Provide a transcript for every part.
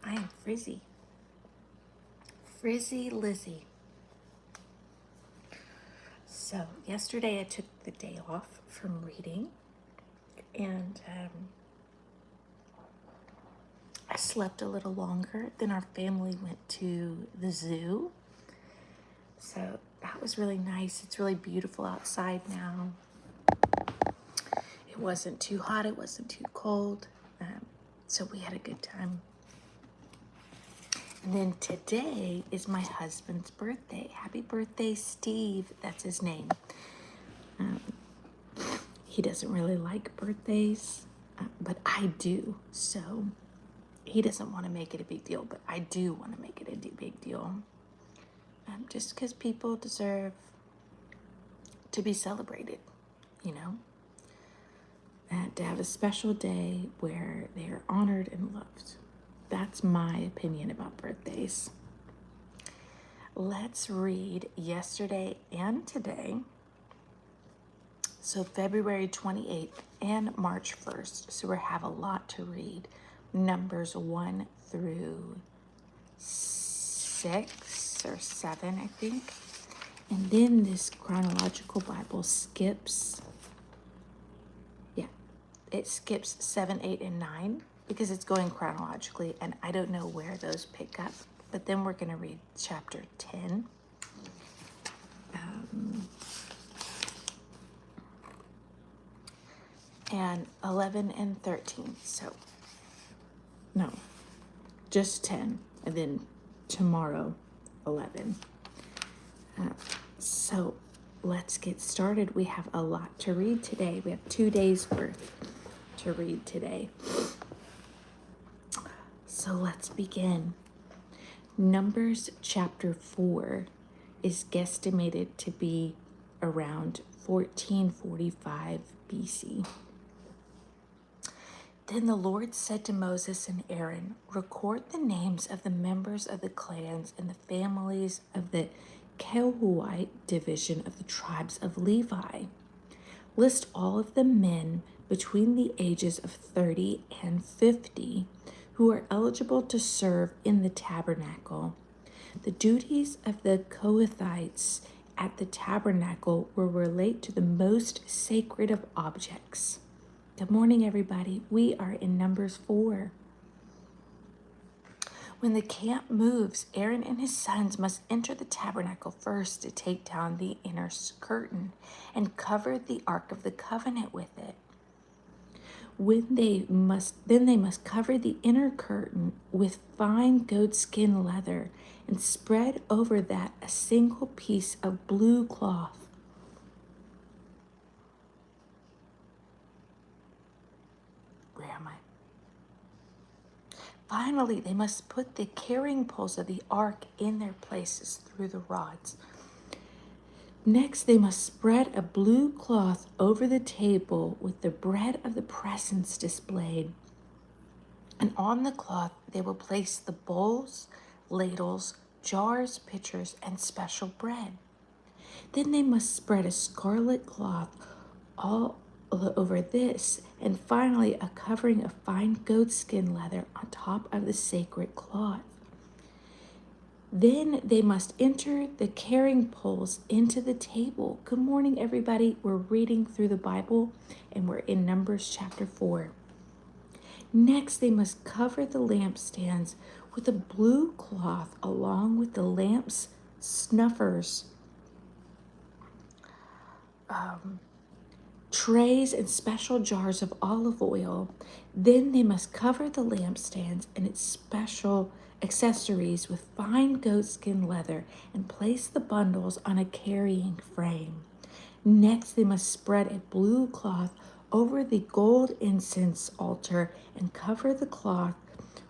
I am Frizzy. Frizzy Lizzy. So, yesterday I took the day off from reading and I slept a little longer. Then our family went to the zoo. So, that was really nice. It's really beautiful outside now. It wasn't too hot, it wasn't too cold. So, we had a good time. And then today is my husband's birthday. Happy birthday, Steve. That's his name. He doesn't really like birthdays, but I do. So he doesn't want to make it a big deal, but I do want to make it a big deal. Just because people deserve to be celebrated, you know, and to have a special day where they are honored and loved. That's my opinion about birthdays. Let's read yesterday and today. So February 28th and March 1st. So we have a lot to read. Numbers 1 through 6 or 7, I think. And then this chronological Bible skips. Yeah, it skips 7, 8, and 9 because it's going chronologically. And I don't know where those pick up. But then we're going to read chapter 10. And 11 and 13. So, no, just 10. And then tomorrow, 11. So, let's get started. We have a lot to read today. We have 2 days worth to read today. So, let's begin. Numbers chapter 4 is guesstimated to be around 1445 BC. Then the Lord said to Moses and Aaron, record the names of the members of the clans and the families of the Kehathite division of the tribes of Levi. List all of the men between the ages of 30 and 50 who are eligible to serve in the tabernacle. The duties of the Kohathites at the tabernacle will relate to the most sacred of objects. Good morning, everybody. We are in Numbers 4. When the camp moves, Aaron and his sons must enter the tabernacle first to take down the inner curtain and cover the Ark of the Covenant with it. Then they must cover the inner curtain with fine goatskin leather and spread over that a single piece of blue cloth. Where am I? Finally, they must put the carrying poles of the ark in their places through the rods. Next, they must spread a blue cloth over the table with the bread of the presence displayed. And on the cloth, they will place the bowls, ladles, jars, pitchers, and special bread. Then they must spread a scarlet cloth all over this, and finally a covering of fine goatskin leather on top of the sacred cloth. Then they must enter the carrying poles into the table. Good morning, everybody. We're reading through the Bible, and we're in Numbers chapter 4. Next, they must cover the lampstands with a blue cloth along with the lamps, snuffers, trays, and special jars of olive oil. Then they must cover the lampstands and its special accessories with fine goatskin leather and place the bundles on a carrying frame. Next, they must spread a blue cloth over the gold incense altar and cover the cloth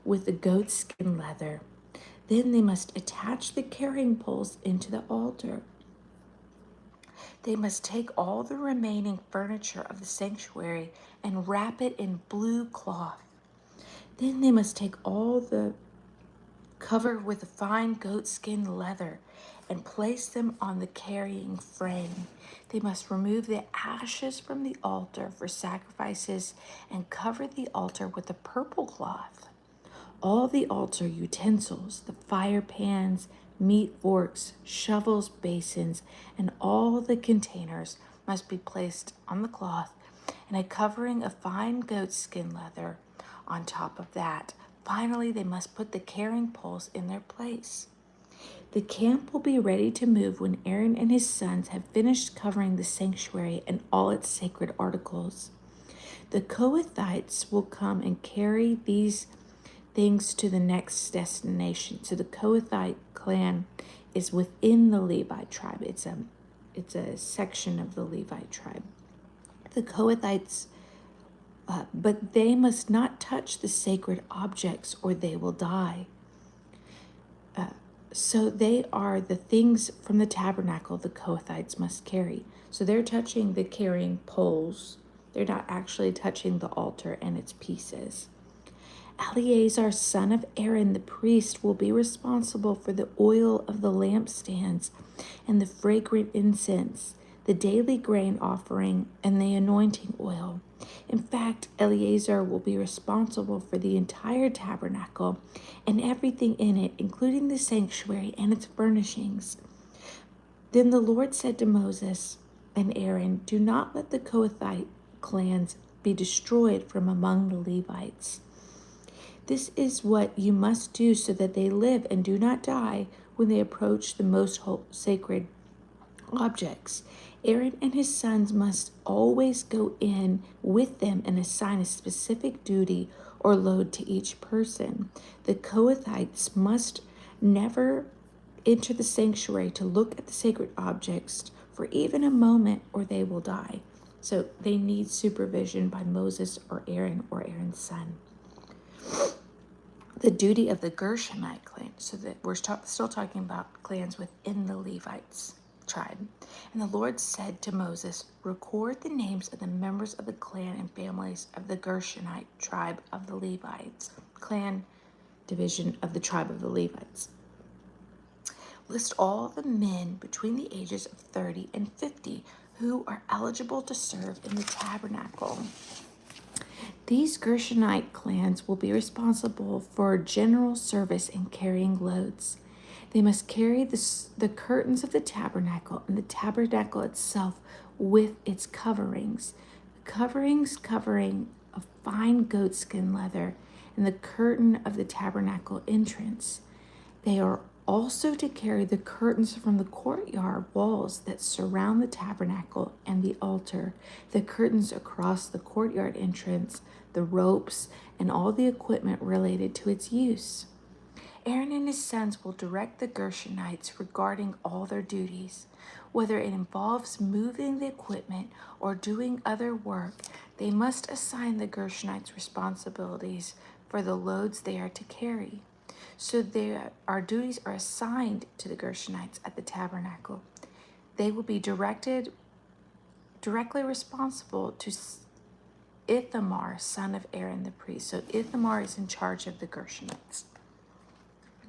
with the goatskin leather. Then they must attach the carrying poles into the altar. They must take all the remaining furniture of the sanctuary and wrap it in blue cloth. Then they must take all the cover with fine goatskin leather and place them on the carrying frame. They must remove the ashes from the altar for sacrifices and cover the altar with a purple cloth. All the altar utensils, the fire pans, meat forks, shovels, basins, and all the containers must be placed on the cloth, and a covering of fine goatskin leather on top of that. Finally, they must put the carrying poles in their place. The camp will be ready to move when Aaron and his sons have finished covering the sanctuary and all its sacred articles. The Kohathites will come and carry these things to the next destination. So the Kohathite clan is within the Levite tribe. It's a section of the Levite tribe. The Kohathites, but they must not touch the sacred objects or they will die. So they are the things from the tabernacle the Kohathites must carry. So they're touching the carrying poles. They're not actually touching the altar and its pieces. Eleazar, son of Aaron, the priest, will be responsible for the oil of the lampstands and the fragrant incense, the daily grain offering, and the anointing oil. In fact, Eleazar will be responsible for the entire tabernacle and everything in it, including the sanctuary and its furnishings. Then the Lord said to Moses and Aaron, "Do not let the Kohathite clans be destroyed from among the Levites. This is what you must do so that they live and do not die when they approach the most sacred objects. Aaron and his sons must always go in with them and assign a specific duty or load to each person. The Kohathites must never enter the sanctuary to look at the sacred objects for even a moment or they will die." So they need supervision by Moses or Aaron's son. The duty of the Gershonite clan, so that we're still talking about clans within the Levites tribe. And the Lord said to Moses, "Record the names of the members of the clan and families of the Gershonite tribe of the Levites," clan division of the tribe of the Levites. List all the men between the ages of 30 and 50 who are eligible to serve in the tabernacle. These Gershonite clans will be responsible for general service and carrying loads. They must carry the curtains of the tabernacle and the tabernacle itself with its coverings. The covering of fine goatskin leather and the curtain of the tabernacle entrance. They are also to carry the curtains from the courtyard walls that surround the tabernacle and the altar, the curtains across the courtyard entrance, the ropes, and all the equipment related to its use. Aaron and his sons will direct the Gershonites regarding all their duties. Whether it involves moving the equipment or doing other work, they must assign the Gershonites responsibilities for the loads they are to carry. So our duties are assigned to the Gershonites at the tabernacle. They will be directly responsible to Ithamar, son of Aaron the priest. So Ithamar is in charge of the Gershonites.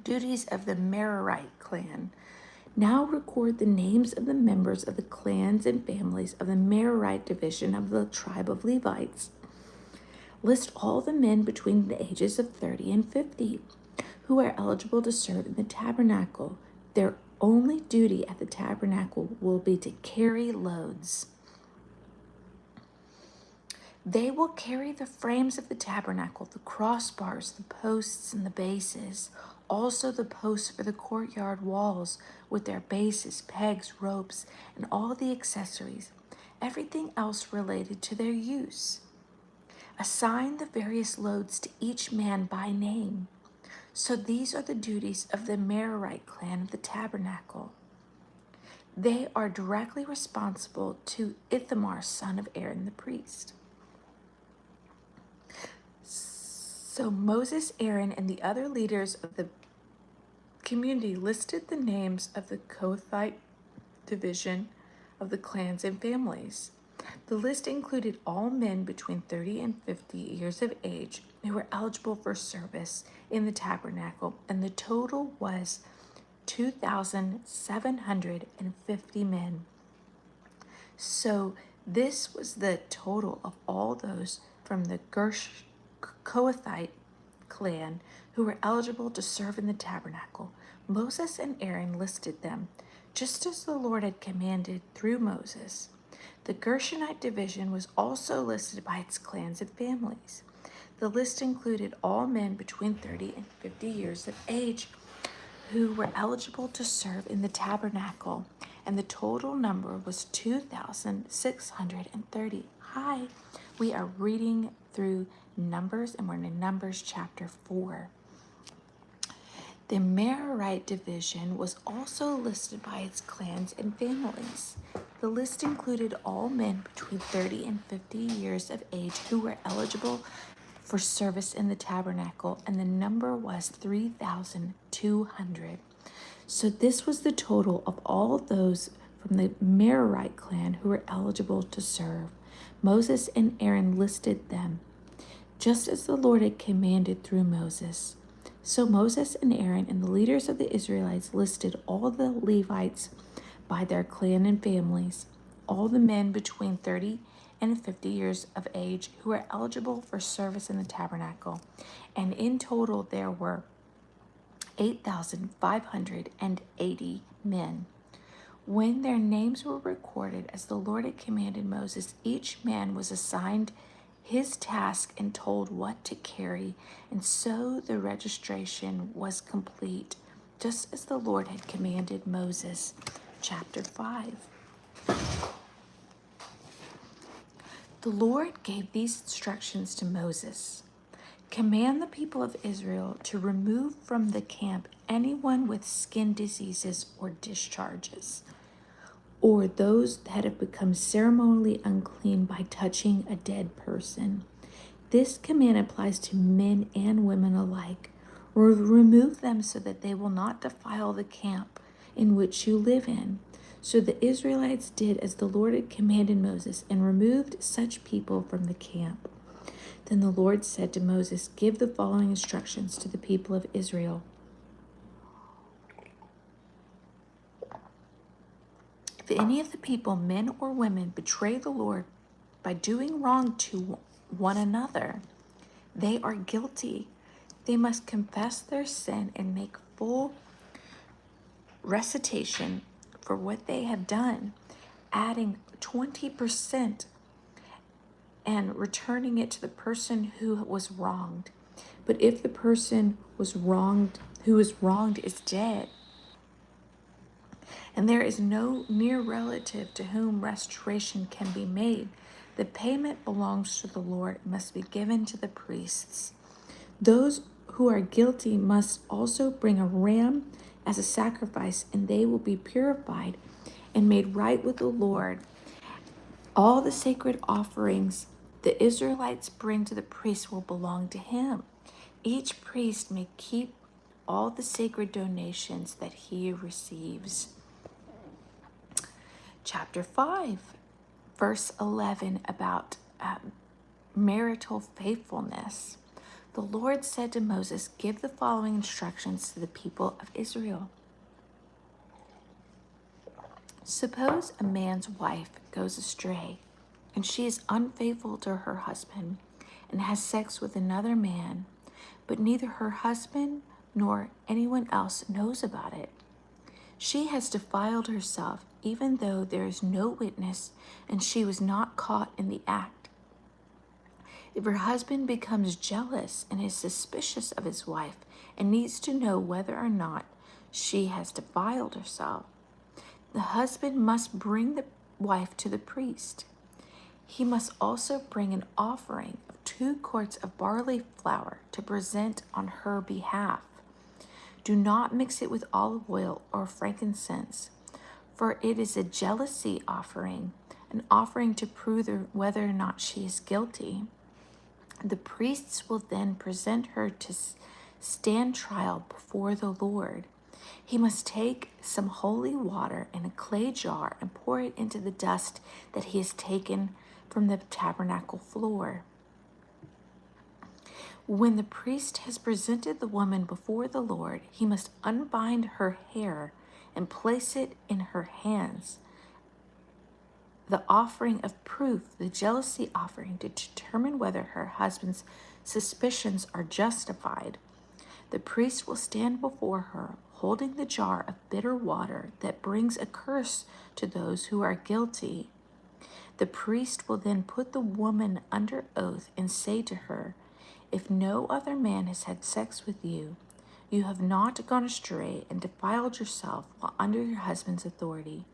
Duties of the Merarite clan. Now record the names of the members of the clans and families of the Merarite division of the tribe of Levites. List all the men between the ages of 30 and 50 who are eligible to serve in the tabernacle. Their only duty at the tabernacle will be to carry loads. They will carry the frames of the tabernacle, the crossbars, the posts, and the bases. Also the posts for the courtyard walls with their bases, pegs, ropes, and all the accessories. Everything else related to their use. Assign the various loads to each man by name. So these are the duties of the Merarite clan of the tabernacle. They are directly responsible to Ithamar, son of Aaron the priest. So Moses, Aaron, and the other leaders of the community listed the names of the Kohathite division of the clans and families. The list included all men between 30 and 50 years of age who were eligible for service in the tabernacle, and the total was 2,750 men. So this was the total of all those from the Kohathite clan who were eligible to serve in the tabernacle. Moses and Aaron listed them, just as the Lord had commanded through Moses. The Gershonite division was also listed by its clans and families. The list included all men between 30 and 50 years of age who were eligible to serve in the tabernacle, and the total number was 2,630. Hi, we are reading through Numbers, and we're in Numbers chapter 4. The Merarite division was also listed by its clans and families. The list included all men between 30 and 50 years of age who were eligible for service in the tabernacle, and the number was 3,200. So this was the total of all those from the Merarite clan who were eligible to serve. Moses and Aaron listed them, just as the Lord had commanded through Moses. So Moses and Aaron and the leaders of the Israelites listed all the Levites by their clan and families, all the men between 30 and 50 years of age who were eligible for service in the tabernacle. And in total, there were 8,580 men. When their names were recorded as the Lord had commanded Moses, each man was assigned his task and told what to carry, and so the registration was complete, just as the Lord had commanded Moses. Chapter 5. The Lord gave these instructions to Moses. Command the people of Israel to remove from the camp anyone with skin diseases or discharges, or those that have become ceremonially unclean by touching a dead person. This command applies to men and women alike. Remove them so that they will not defile the camp in which you live in. So the Israelites did as the Lord had commanded Moses and removed such people from the camp. Then the Lord said to Moses, "Give the following instructions to the people of Israel. If any of the people, men or women, betray the Lord by doing wrong to one another, they are guilty. They must confess their sin and make full recitation for what they have done, adding 20% and returning it to the person who was wronged. But if the person who was wronged is dead, and there is no near relative to whom restoration can be made, the payment belongs to the Lord and must be given to the priests. Those who are guilty must also bring a ram as a sacrifice, and they will be purified and made right with the Lord. All the sacred offerings the Israelites bring to the priest will belong to him. Each priest may keep all the sacred donations that he receives." Chapter 5, verse 11, about marital faithfulness. The Lord said to Moses, "Give the following instructions to the people of Israel. Suppose a man's wife goes astray, and she is unfaithful to her husband and has sex with another man, but neither her husband nor anyone else knows about it. She has defiled herself, even though there is no witness, and she was not caught in the act. If her husband becomes jealous and is suspicious of his wife and needs to know whether or not she has defiled herself, the husband must bring the wife to the priest. He must also bring an offering of 2 quarts of barley flour to present on her behalf. Do not mix it with olive oil or frankincense, for it is a jealousy offering, an offering to prove whether or not she is guilty. The priests will then present her to stand trial before the Lord. He must take some holy water in a clay jar and pour it into the dust that he has taken from the tabernacle floor. When the priest has presented the woman before the Lord, he must unbind her hair and place it in her hands, the offering of proof, the jealousy offering, to determine whether her husband's suspicions are justified, the priest will stand before her, holding the jar of bitter water that brings a curse to those who are guilty. The priest will then put the woman under oath and say to her, "If no other man has had sex with you, you have not gone astray and defiled yourself while under your husband's authority.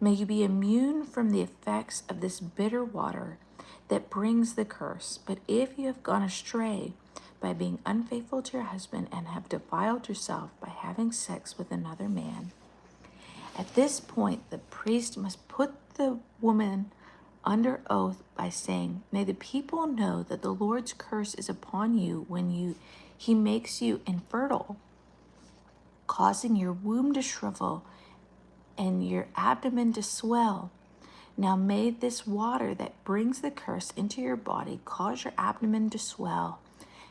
May you be immune from the effects of this bitter water that brings the curse. But if you have gone astray by being unfaithful to your husband and have defiled yourself by having sex with another man," at this point, the priest must put the woman under oath by saying, "May the people know that the Lord's curse is upon you when he makes you infertile, causing your womb to shrivel and your abdomen to swell. Now may this water that brings the curse into your body cause your abdomen to swell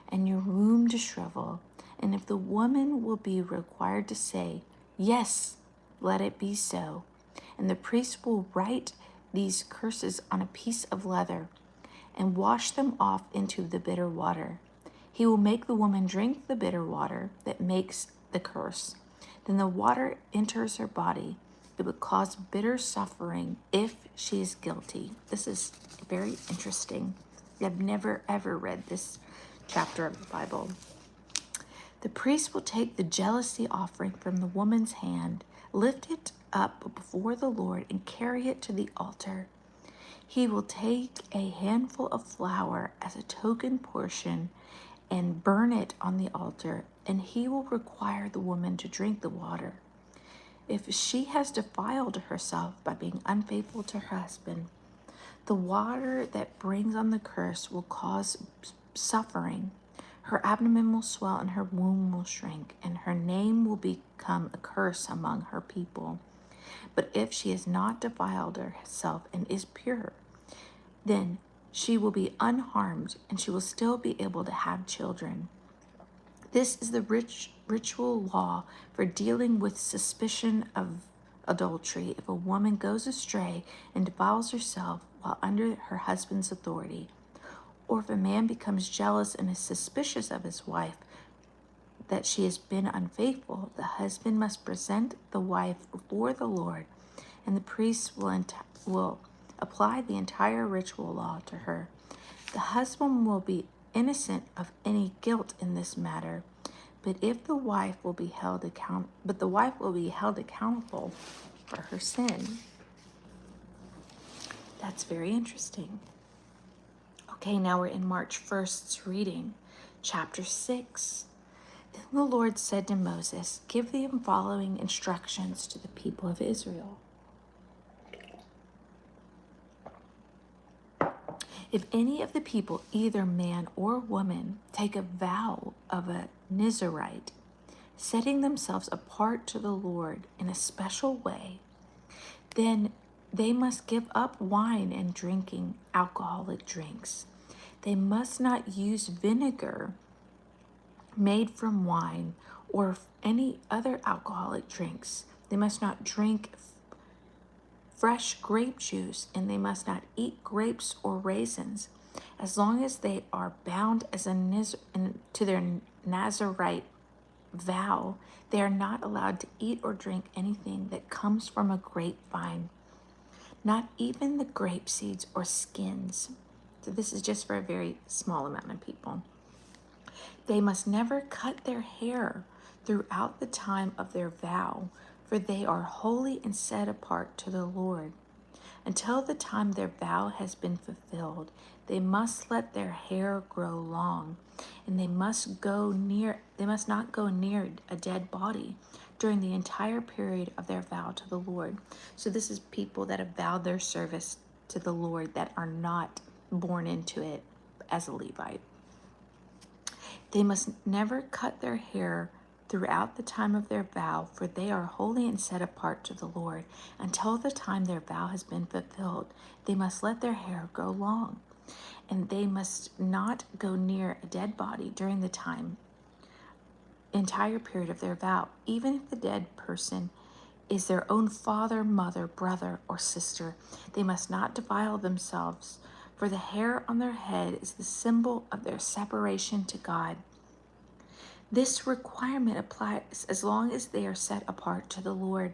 and your womb to shrivel." And if the woman will be required to say, "Yes, let it be so," and the priest will write these curses on a piece of leather and wash them off into the bitter water. He will make the woman drink the bitter water that makes the curse. Then the water enters her body. It would cause bitter suffering if she is guilty. This is very interesting. I've never ever read this chapter of the Bible. The priest will take the jealousy offering from the woman's hand, lift it up before the Lord, and carry it to the altar. He will take a handful of flour as a token portion and burn it on the altar, and he will require the woman to drink the water. If she has defiled herself by being unfaithful to her husband, the water that brings on the curse will cause suffering. Her abdomen will swell and her womb will shrink, and her name will become a curse among her people. But if she has not defiled herself and is pure, then she will be unharmed and she will still be able to have children. This is the ritual law for dealing with suspicion of adultery if a woman goes astray and defiles herself while under her husband's authority, or if a man becomes jealous and is suspicious of his wife that she has been unfaithful. The husband must present the wife before the Lord, and the priest will apply the entire ritual law to her. The husband will be innocent of any guilt in this matter, but the wife will be held accountable for her sin. That's very interesting. Okay, now we're in March 1st's reading, chapter 6. Then the Lord said to Moses, "Give the following instructions to the people of Israel. If any of the people, either man or woman, take a vow of a Nazirite, setting themselves apart to the Lord in a special way, then they must give up wine and drinking alcoholic drinks. They must not use vinegar made from wine or any other alcoholic drinks. They must not drink fresh grape juice, and they must not eat grapes or raisins. As long as they are bound as to their Nazirite vow, they are not allowed to eat or drink anything that comes from a grapevine, not even the grape seeds or skins." So this is just for a very small amount of people. "They must never cut their hair throughout the time of their vow, for they are holy and set apart to the Lord. Until the time their vow has been fulfilled, they must let their hair grow long, and they must not go near a dead body during the entire period of their vow to the Lord." So this is people that have vowed their service to the Lord that are not born into it as a Levite. "They must never cut their hair throughout the time of their vow, for they are holy and set apart to the Lord. Until the time their vow has been fulfilled, they must let their hair grow long, and they must not go near a dead body during the entire period of their vow, even if the dead person is their own father, mother, brother, or sister. They must not defile themselves for the hair on their head is the symbol of their separation to God. This requirement applies as long as they are set apart to the Lord.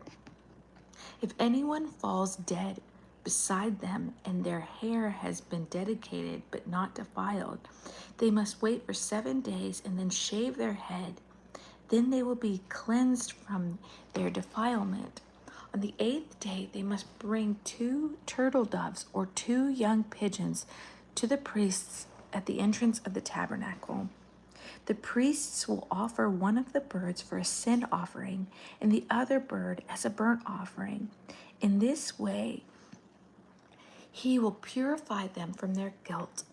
If anyone falls dead beside them and their hair has been dedicated but not defiled, they must wait for 7 days and then shave their head. Then they will be cleansed from their defilement. On the 8th day, they must bring 2 turtle doves or 2 young pigeons to the priests at the entrance of the tabernacle. The priests will offer one of the birds for a sin offering and the other bird as a burnt offering. In this way, he will purify them from their guilt,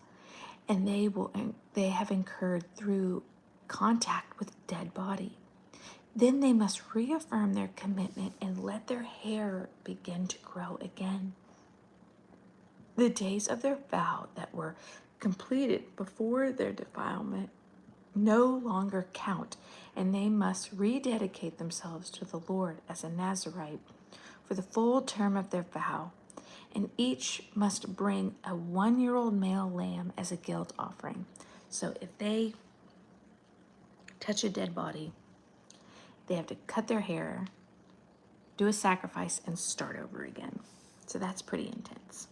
and they have incurred through contact with a dead body. Then they must reaffirm their commitment and let their hair begin to grow again. The days of their vow that were completed before their defilement no longer count, and they must rededicate themselves to the Lord as a Nazirite for the full term of their vow. And each must bring a 1-year-old male lamb as a guilt offering. So if they touch a dead body, they have to cut their hair, do a sacrifice, and start over again. So that's pretty intense.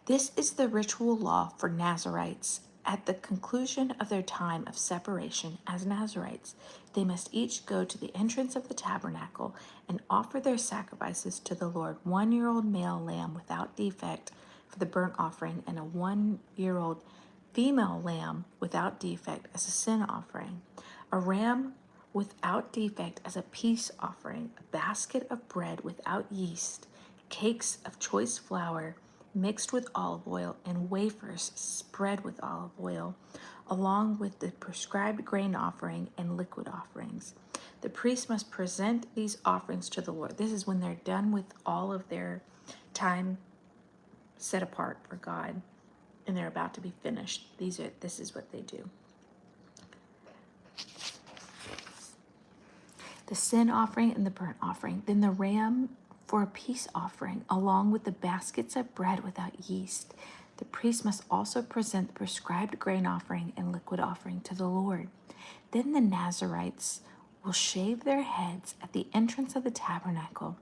This is the ritual law for Nazirites. At the conclusion of their time of separation as Nazirites, they must each go to the entrance of the tabernacle and offer their sacrifices to the Lord: 1-year-old male lamb without defect for the burnt offering, and a 1-year-old female lamb without defect as a sin offering, a ram without defect as a peace offering, a basket of bread without yeast, cakes of choice flour mixed with olive oil, and wafers spread with olive oil, along with the prescribed grain offering and liquid offerings. The priest must present these offerings to the Lord. This is when they're done with all of their time set apart for God and they're about to be finished. This is what they do. The sin offering and the burnt offering, then the ram for a peace offering, along with the baskets of bread without yeast. The priest must also present the prescribed grain offering and liquid offering to the Lord. Then the Nazirites will shave their heads at the entrance of the tabernacle.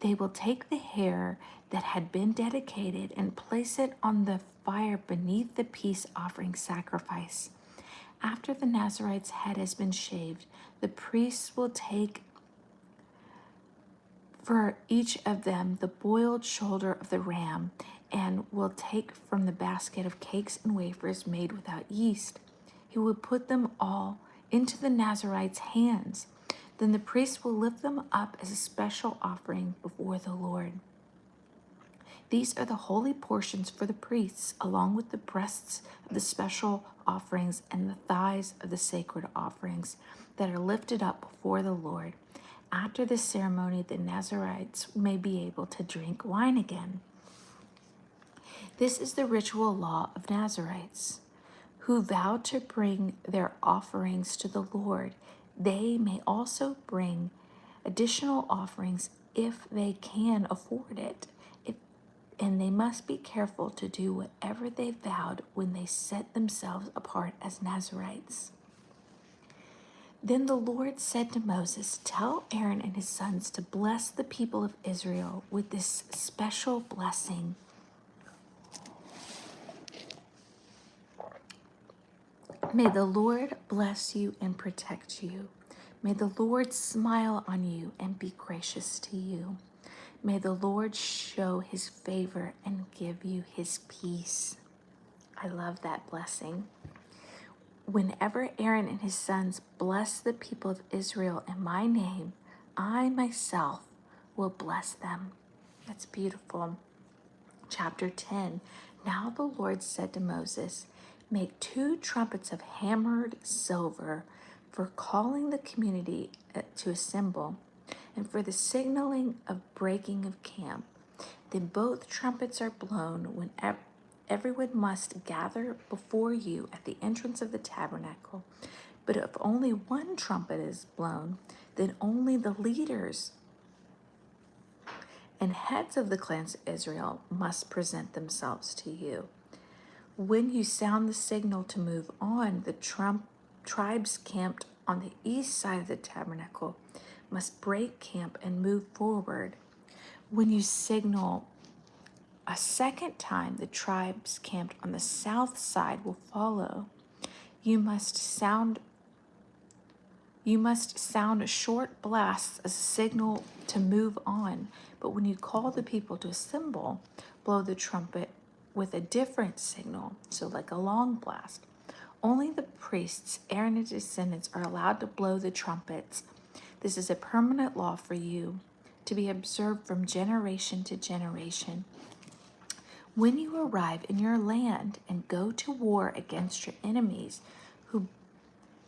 They will take the hair that had been dedicated and place it on the fire beneath the peace offering sacrifice. After the Nazirite's head has been shaved, the priests will take for each of them the boiled shoulder of the ram, and will take from the basket of cakes and wafers made without yeast. He will put them all into the Nazirite's hands. Then the priest will lift them up as a special offering before the Lord. These are the holy portions for the priests, along with the breasts of the special offerings and the thighs of the sacred offerings that are lifted up before the Lord. After this ceremony, the Nazirites may be able to drink wine again. This is the ritual law of Nazirites, who vow to bring their offerings to the Lord. They may also bring additional offerings if they can afford it, and they must be careful to do whatever they vowed when they set themselves apart as Nazirites. Then the Lord said to Moses, "Tell Aaron and his sons to bless the people of Israel with this special blessing. May the Lord bless you and protect you. May the Lord smile on you and be gracious to you. May the Lord show his favor and give you his peace." I love that blessing. Whenever Aaron and his sons bless the people of Israel in my name, I myself will bless them. That's beautiful. Chapter 10. Now the Lord said to Moses, "Make 2 trumpets of hammered silver for calling the community to assemble, and for the signaling of breaking of camp. Then both trumpets are blown when everyone must gather before you at the entrance of the tabernacle. But if only one trumpet is blown, then only the leaders and heads of the clans of Israel must present themselves to you. When you sound the signal to move on, the tribes camped on the east side of the tabernacle must break camp and move forward. When you signal a second time, the tribes camped on the south side will follow. You must sound a short blast as a signal to move on, but when you call the people to assemble, blow the trumpet with a different signal, so like a long blast. Only the priests, Aaron and his descendants, are allowed to blow the trumpets. This is a permanent law for you to be observed from generation to generation. When you arrive in your land and go to war against your enemies who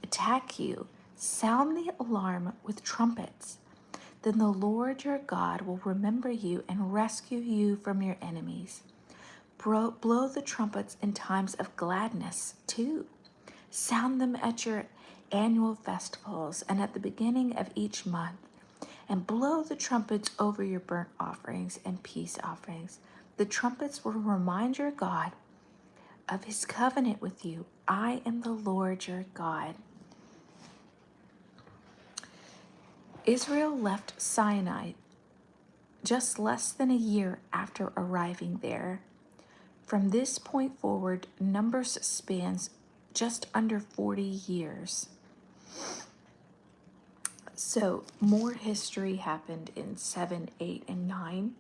attack you, sound the alarm with trumpets. Then the Lord your God will remember you and rescue you from your enemies. Blow the trumpets in times of gladness, too. Sound them at your annual festivals and at the beginning of each month. And blow the trumpets over your burnt offerings and peace offerings. The trumpets will remind your God of his covenant with you. I am the Lord your God. Israel left Sinai just less than a year after arriving there. From this point forward, Numbers spans just under 40 years. So more history happened in 7, 8, and 9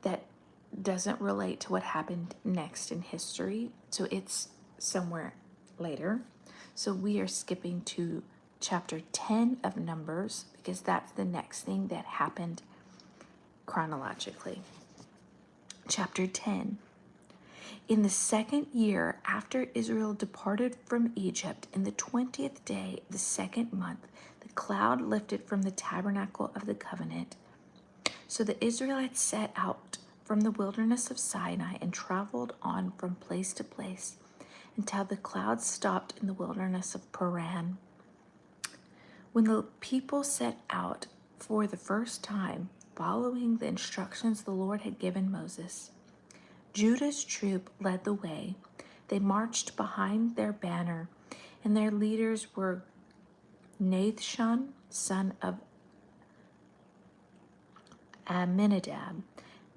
that doesn't relate to what happened next in history. So it's somewhere later. So we are skipping to chapter 10 of Numbers because that's the next thing that happened chronologically. Chapter 10. In the second year after Israel departed from Egypt, in the 20th day of the second month, the cloud lifted from the tabernacle of the covenant. So the Israelites set out from the wilderness of Sinai and traveled on from place to place until the cloud stopped in the wilderness of Paran. When the people set out for the first time, following the instructions the Lord had given Moses, Judah's troop led the way. They marched behind their banner, and their leaders were Nathshon, son of Amminadab.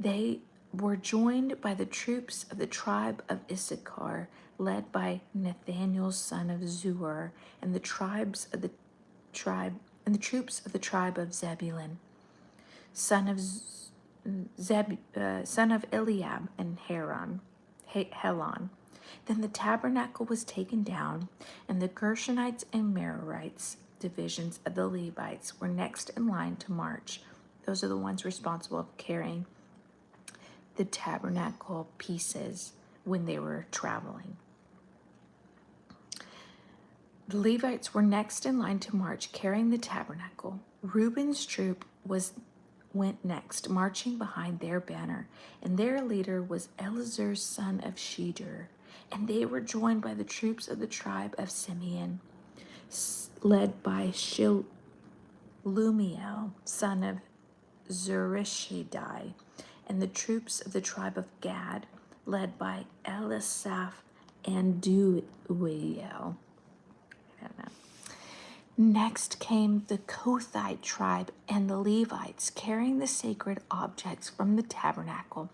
They were joined by the troops of the tribe of Issachar, led by Nathaniel, son of Zuar, and the troops of the tribe of Zebulun, son of Eliab and Helon. Then the tabernacle was taken down, and the Gershonites and Merarites, divisions of the Levites, were next in line to march. Those are the ones responsible for carrying the tabernacle pieces when they were traveling. The Levites were next in line to march, carrying the tabernacle. Reuben's troop went next, marching behind their banner, and their leader was Eleazar, son of Shedeur, and they were joined by the troops of the tribe of Simeon, led by Shelumiel, son of Zurishaddai, and the troops of the tribe of Gad, led by Elisaph and Deuel. I don't know. Next came the Kohathite tribe and the Levites, carrying the sacred objects from the tabernacle.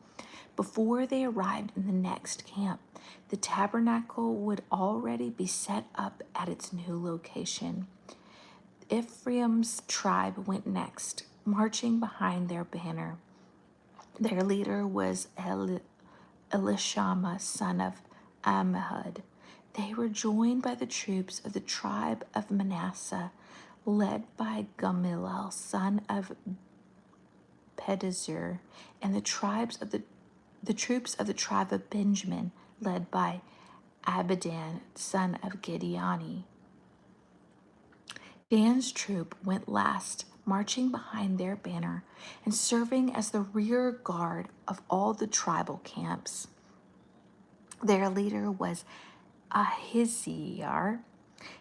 Before they arrived in the next camp, the tabernacle would already be set up at its new location. Ephraim's tribe went next, marching behind their banner. Their leader was Elishama, son of Ammihud. They were joined by the troops of the tribe of Manasseh, led by Gamaliel, son of Pedazur, and the troops of the tribe of Benjamin, led by Abidan, son of Gideoni. Dan's troop went last, marching behind their banner and serving as the rear guard of all the tribal camps. Their leader was Ahiziyar,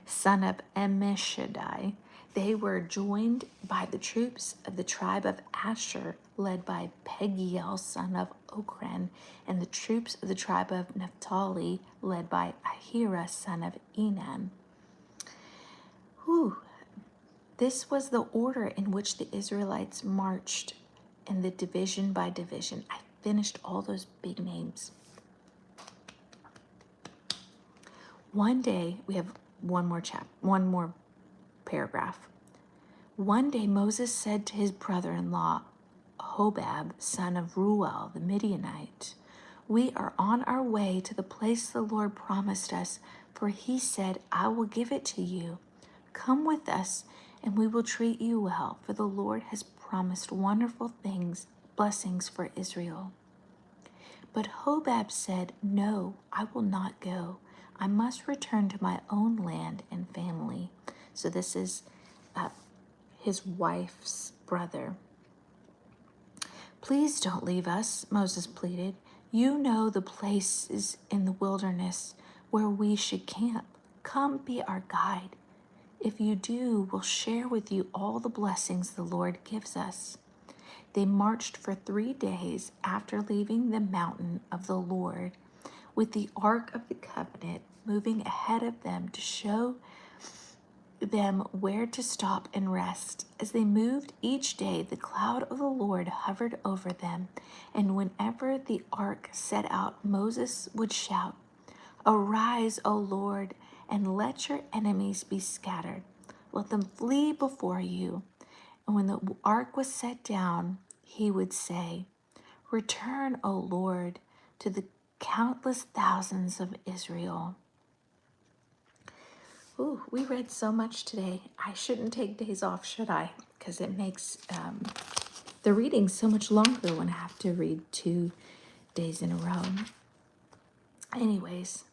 son of Ammishaddai. They were joined by the troops of the tribe of Asher, led by Pagiel, son of Ochran, and the troops of the tribe of Naphtali, led by Ahira, son of Enan. Whew. This was the order in which the Israelites marched in the division by division. I finished all those big names. One day, we have one more paragraph. One day Moses said to his brother-in-law, Hobab, son of Ruel, the Midianite, "We are on our way to the place the Lord promised us, for he said, 'I will give it to you.' Come with us, and we will treat you well, for the Lord has promised wonderful blessings for Israel." But Hobab said, "No, I will not go. I must return to my own land and family." So this is his wife's brother. "Please don't leave us," Moses pleaded. "You know the places in the wilderness where we should camp. Come be our guide. If you do, we'll share with you all the blessings the Lord gives us." They marched for 3 days after leaving the mountain of the Lord, with the Ark of the Covenant moving ahead of them to show them where to stop and rest. As they moved each day, the cloud of the Lord hovered over them, and whenever the ark set out, Moses would shout, "Arise, O Lord, and let your enemies be scattered. Let them flee before you." And when the ark was set down, he would say, "Return, O Lord, to the countless thousands of Israel." Ooh, we read so much today. I shouldn't take days off, should I? Because it makes the reading so much longer when I have to read 2 days in a row. Anyways,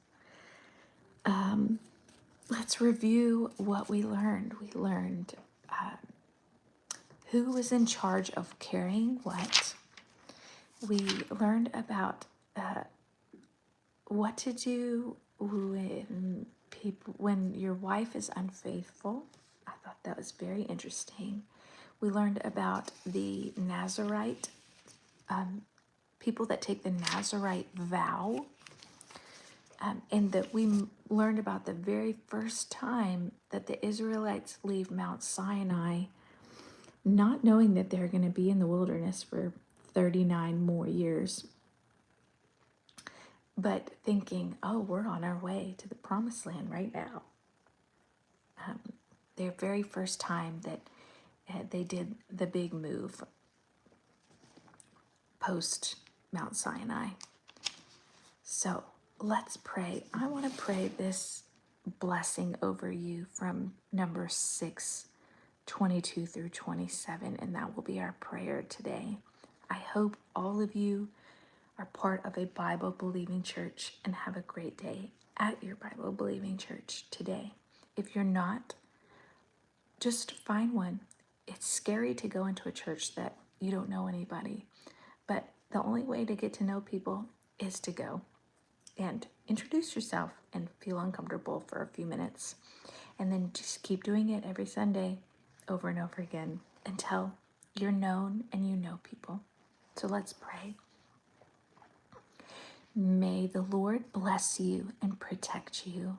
let's review what we learned. We learned who was in charge of carrying what. We learned about what to do when your wife is unfaithful. I thought that was very interesting. We learned about the Nazarite, people that take the Nazarite vow, and that we learned about the very first time that the Israelites leave Mount Sinai, not knowing that they're going to be in the wilderness for 39 more years, but thinking, "Oh, we're on our way to the promised land right now." Their very first time that they did the big move post Mount Sinai. So let's pray. I want to pray this blessing over you from Numbers 6:22 through 27, and that will be our prayer today. I hope all of you are part of a Bible-believing church and have a great day at your Bible-believing church today. If you're not, just find one. It's scary to go into a church that you don't know anybody, but the only way to get to know people is to go and introduce yourself and feel uncomfortable for a few minutes, and then just keep doing it every Sunday over and over again until you're known and you know people. So let's pray. May the Lord bless you and protect you.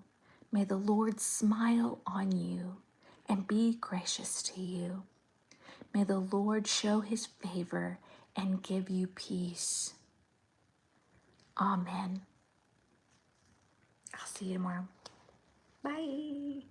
May the Lord smile on you and be gracious to you. May the Lord show his favor and give you peace. Amen. I'll see you tomorrow. Bye.